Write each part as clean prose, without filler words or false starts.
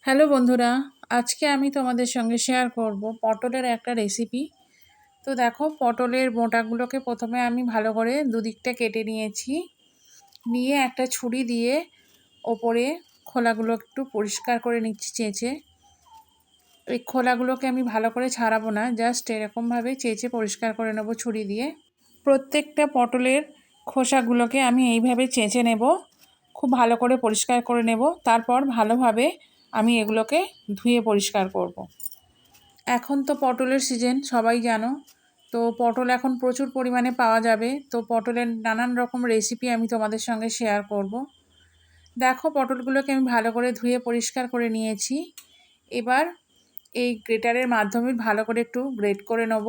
Hello বন্ধুরা, আজকে আমি তোমাদের সঙ্গে শেয়ার করব পটলের একটা রেসিপি। তো দেখো, পটলের বোঁটাগুলোকে প্রথমে আমি ভালো করে দুদিকটা কেটে নিয়েছি। নিয়ে একটা ছুরি দিয়ে ওপরে খোলাগুলো একটু পরিষ্কার করে নিচ্ছি চেঁচে। এই খোলাগুলোকে আমি ভালো করে ছাড়াবো না, জাস্ট এরকমভাবে চেঁচে পরিষ্কার করে নেব ছুরি দিয়ে। প্রত্যেকটা পটলের খোসাগুলোকে আমি এইভাবে চেঁচে নেব, খুব ভালো করে পরিষ্কার করে নেব। তারপর ভালোভাবে আমি এগুলোকে ধুয়ে পরিষ্কার করব। এখন তো পটলের সিজন, সবাই জানো। তো পটল এখন প্রচুর পরিমাণে পাওয়া যাবে। তো পটলের নানান রকম রেসিপি আমি তোমাদের সঙ্গে শেয়ার করব। দেখো, পটলগুলোকে আমি ভালো করে ধুয়ে পরিষ্কার করে নিয়েছি। এবার এই গ্রেটারের মাধ্যমে ভালো করে একটু গ্রেট করে নেব।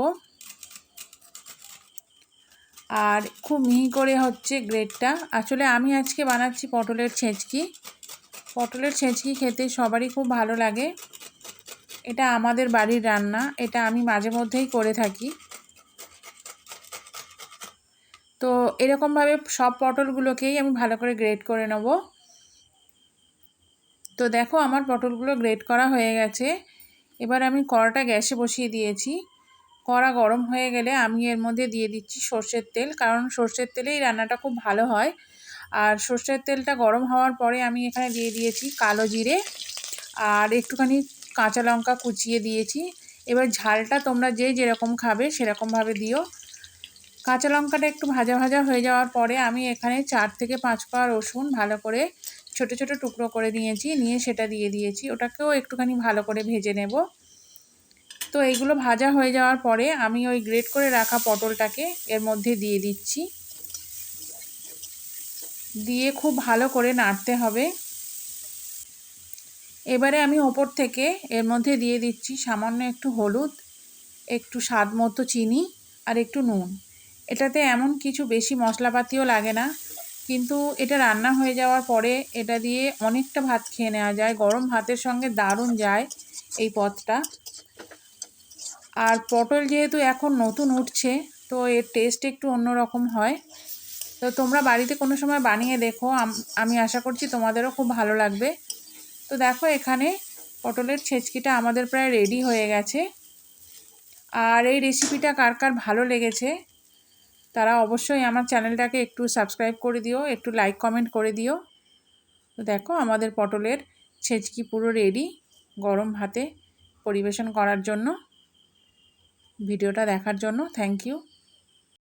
আর খুব মিহি করে হচ্ছে গ্রেটটা। আসলে আমি আজকে বানাচ্ছি পটলের ছেঁচকি। পটলের ছেঁচকি খেতে সবারই খুব ভালো লাগে। এটা আমাদের বাড়ির রান্না, এটা আমি মাঝে মধ্যেই করে থাকি। তো এরকমভাবে সব পটলগুলোকেই আমি ভালো করে গ্রেট করে নেব। তো দেখো, আমার পটলগুলো গ্রেট করা হয়ে গেছে। এবার আমি কড়াটা গ্যাসে বসিয়ে দিয়েছি। কড়া গরম হয়ে গেলে আমি এর মধ্যে দিয়ে দিচ্ছি সর্ষের তেল, কারণ সর্ষের তেলেই রান্নাটা খুব ভালো হয়। আর সর্ষের তেলটা গরম হওয়ার পরে আমি এখানে দিয়ে দিয়েছি কালো জিরে আর একটুখানি কাঁচা লঙ্কা কুচিয়ে দিয়েছি। এবার ঝালটা তোমরা যে যেরকম খাবে সেরকমভাবে দিও। কাঁচা লঙ্কাটা একটু ভাজা ভাজা হয়ে যাওয়ার পরে আমি এখানে 4 থেকে 5 কোয়া রসুন ভালো করে ছোট ছোট টুকরো করে নিয়েছি, নিয়ে সেটা দিয়ে দিয়েছি। ওটাকেও একটুখানি ভালো করে ভেজে নেব। তো এইগুলো ভাজা হয়ে যাওয়ার পরে আমি ওই গ্রেট করে রাখা পটলটাকে এর মধ্যে দিয়ে দিচ্ছি। দিয়ে খুব ভালো করে নাড়তে হবে। এবারে আমি ওপর থেকে এর মধ্যে দিয়ে দিচ্ছি সামান্য একটু হলুদ, একটু স্বাদ মতো চিনি আর একটু নুন। এটাতে এমন কিছু বেশি মশলাপাতিও লাগে না, কিন্তু এটা রান্না হয়ে যাওয়ার পরে এটা দিয়ে অনেকটা ভাত খেয়ে নেওয়া যায়। গরম ভাতের সঙ্গে দারুণ যায় এই পদটা। আর পটল যেহেতু এখন নতুন উঠছে, তো এর টেস্ট একটু অন্যরকম হয়। তো তোমরা বাড়িতে কোনো সময় বানিয়ে দেখো, আমি আশা করছি তোমাদেরও খুব ভালো লাগবে। তো দেখো, এখানে পটলের ছেচকিটা আমাদের প্রায় রেডি হয়ে গেছে। আর এই রেসিপিটা কার কার ভালো লেগেছে তারা অবশ্যই আমার চ্যানেলটাকে একটু সাবস্ক্রাইব করে দিও, একটু লাইক কমেন্ট করে দিও। তো দেখো, আমাদের পটলের ছেচকি পুরো রেডি গরম ভাতে পরিবেশন করার জন্য। ভিডিওটা দেখার জন্য থ্যাংক ইউ।